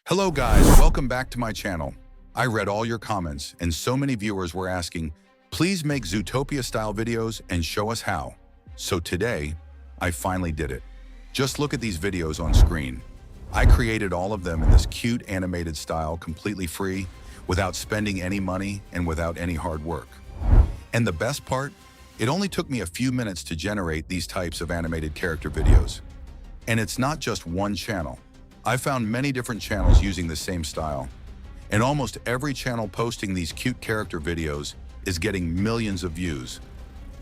Hello guys, welcome back to my channel. I read all your comments and so many viewers were asking, please make Zootopia-style videos and show us how. So today, I finally did it. Just look at these videos on screen. I created all of them in this cute animated style completely free, without spending any money and without any hard work. And the best part, it only took me a few minutes to generate these types of animated character videos. And it's not just one channel. I found many different channels using the same style, and almost every channel posting these cute character videos is getting millions of views.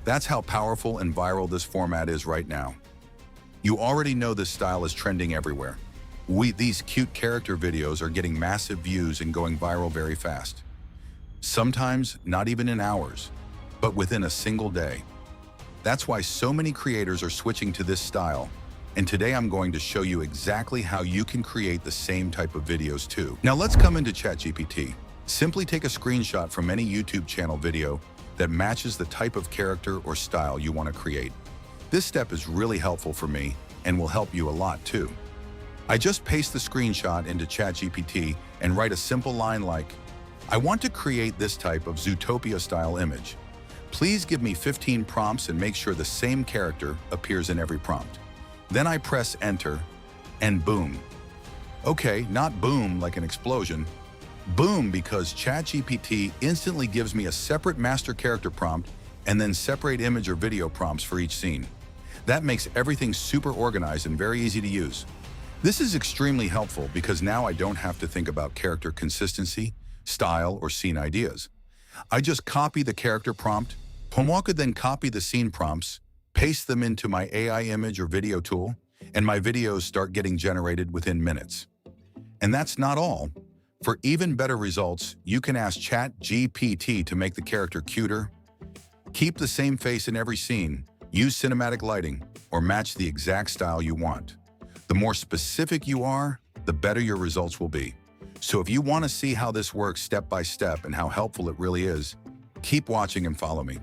That's how powerful and viral this format is right now. You already know this style is trending everywhere. These cute character videos are getting massive views and going viral very fast. Sometimes not even in hours, but within a single day. That's why so many creators are switching to this style. And today I'm going to show you exactly how you can create the same type of videos too. Now let's come into ChatGPT. Simply take a screenshot from any YouTube channel video that matches the type of character or style you want to create. This step is really helpful for me and will help you a lot too. I just paste the screenshot into ChatGPT and write a simple line like, I want to create this type of Zootopia-style image. Please give me 15 prompts and make sure the same character appears in every prompt. Then I press enter, and boom. Okay, not boom like an explosion. Boom because ChatGPT instantly gives me a separate master character prompt and then separate image or video prompts for each scene. That makes everything super organized and very easy to use. This is extremely helpful because now I don't have to think about character consistency, style, or scene ideas. I just copy the character prompt, could then copy the scene prompts, paste them into my AI image or video tool, and my videos start getting generated within minutes. And that's not all. For even better results, you can ask ChatGPT to make the character cuter, keep the same face in every scene, use cinematic lighting, or match the exact style you want. The more specific you are, the better your results will be. So if you want to see how this works step by step and how helpful it really is, keep watching and follow me.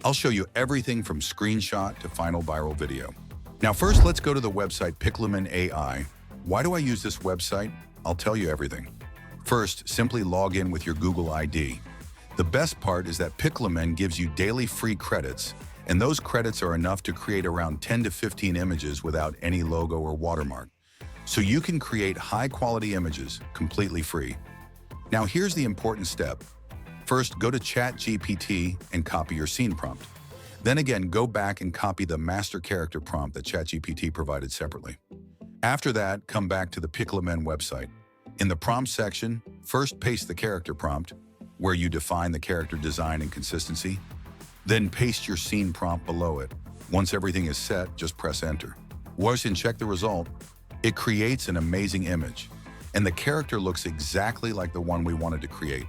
I'll show you everything from screenshot to final viral video. Now first, let's go to the website Piclumen AI. Why do I use this website? I'll tell you everything. First, simply log in with your Google ID. The best part is that Piclumen gives you daily free credits, and those credits are enough to create around 10 to 15 images without any logo or watermark. So you can create high-quality images completely free. Now here's the important step. First, go to ChatGPT and copy your scene prompt. Then again, go back and copy the master character prompt that ChatGPT provided separately. After that, come back to the Piclumen website. In the prompt section, first paste the character prompt, where you define the character design and consistency. Then paste your scene prompt below it. Once everything is set, just press enter. Once and check the result, it creates an amazing image. And the character looks exactly like the one we wanted to create.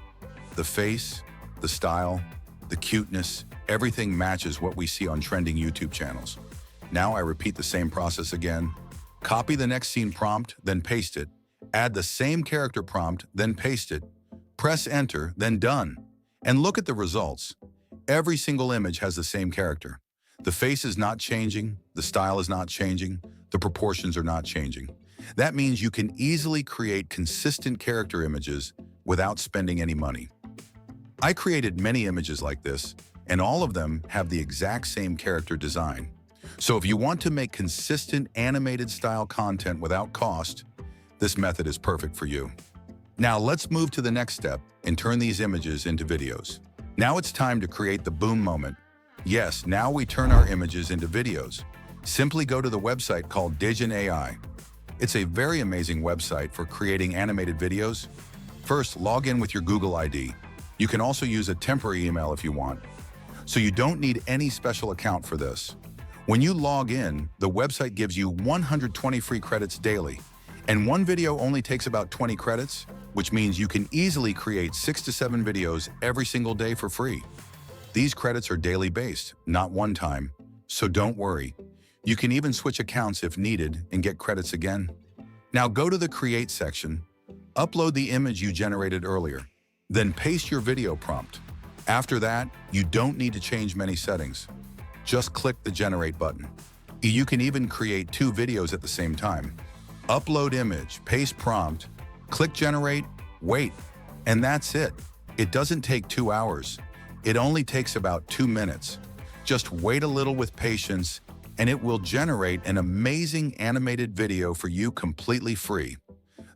The face, the style, the cuteness, everything matches what we see on trending YouTube channels. Now I repeat the same process again. Copy the next scene prompt, then paste it. Add the same character prompt, then paste it. Press enter, then done. And look at the results. Every single image has the same character. The face is not changing, the style is not changing, the proportions are not changing. That means you can easily create consistent character images without spending any money. I created many images like this, and all of them have the exact same character design. So if you want to make consistent animated style content without cost, this method is perfect for you. Now let's move to the next step and turn these images into videos. Now it's time to create the boom moment. Yes, now we turn our images into videos. Simply go to the website called Digen AI. It's a very amazing website for creating animated videos. First, log in with your Google ID. You can also use a temporary email if you want. So you don't need any special account for this. When you log in, the website gives you 120 free credits daily. And one video only takes about 20 credits, which means you can easily create 6 to 7 videos every single day for free. These credits are daily based, not one time. So don't worry. You can even switch accounts if needed and get credits again. Now go to the Create section, upload the image you generated earlier, then paste your video prompt. After that, you don't need to change many settings. Just click the Generate button. You can even create 2 videos at the same time. Upload image, paste prompt, Click generate, wait, and that's it. It doesn't take 2 hours. It only takes about 2 minutes. Just wait a little with patience, and it will generate an amazing animated video for you completely free.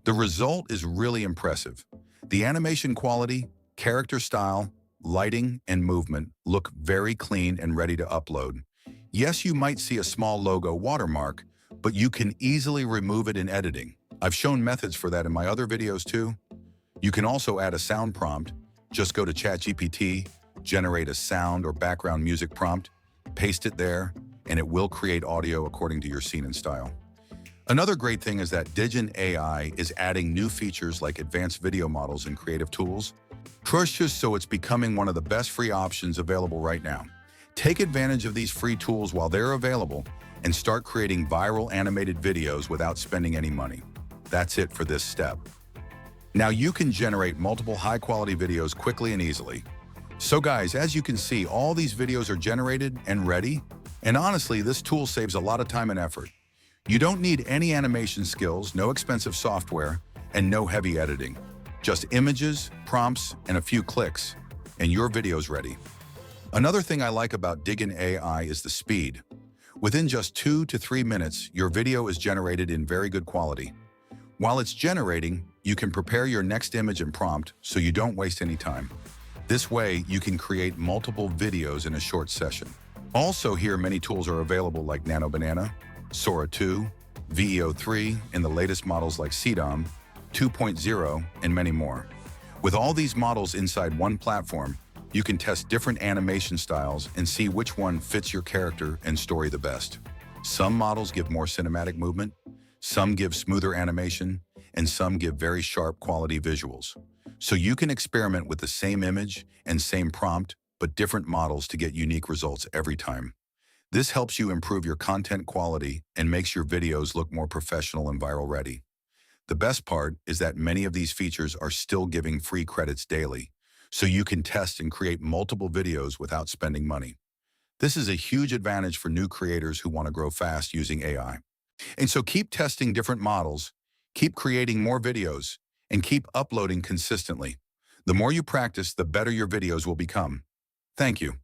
The result is really impressive. The animation quality, character style, lighting, and movement look very clean and ready to upload. Yes, you might see a small logo watermark, but you can easily remove it in editing. I've shown methods for that in my other videos too. You can also add a sound prompt. Just go to ChatGPT, generate a sound or background music prompt, paste it there, and it will create audio according to your scene and style. Another great thing is that Digen AI is adding new features like advanced video models and creative tools. So it's becoming one of the best free options available right now. Take advantage of these free tools while they're available and start creating viral animated videos without spending any money. That's it for this step. Now you can generate multiple high-quality videos quickly and easily. So guys, as you can see, all these videos are generated and ready. And honestly, this tool saves a lot of time and effort. You don't need any animation skills, no expensive software, and no heavy editing. Just images, prompts, and a few clicks, and your video's ready. Another thing I like about Digen AI is the speed. Within just 2 to 3 minutes, your video is generated in very good quality. While it's generating, you can prepare your next image and prompt so you don't waste any time. This way, you can create multiple videos in a short session. Also here, many tools are available like Nano Banana, Sora 2, VEO3, and the latest models like CDOM 2.0, and many more. With all these models inside one platform, you can test different animation styles and see which one fits your character and story the best. Some models give more cinematic movement, some give smoother animation, and some give very sharp quality visuals. So you can experiment with the same image and same prompt, but different models to get unique results every time. This helps you improve your content quality and makes your videos look more professional and viral ready. The best part is that many of these features are still giving free credits daily, so you can test and create multiple videos without spending money. This is a huge advantage for new creators who want to grow fast using AI. And so keep testing different models, keep creating more videos, and keep uploading consistently. The more you practice, the better your videos will become. Thank you.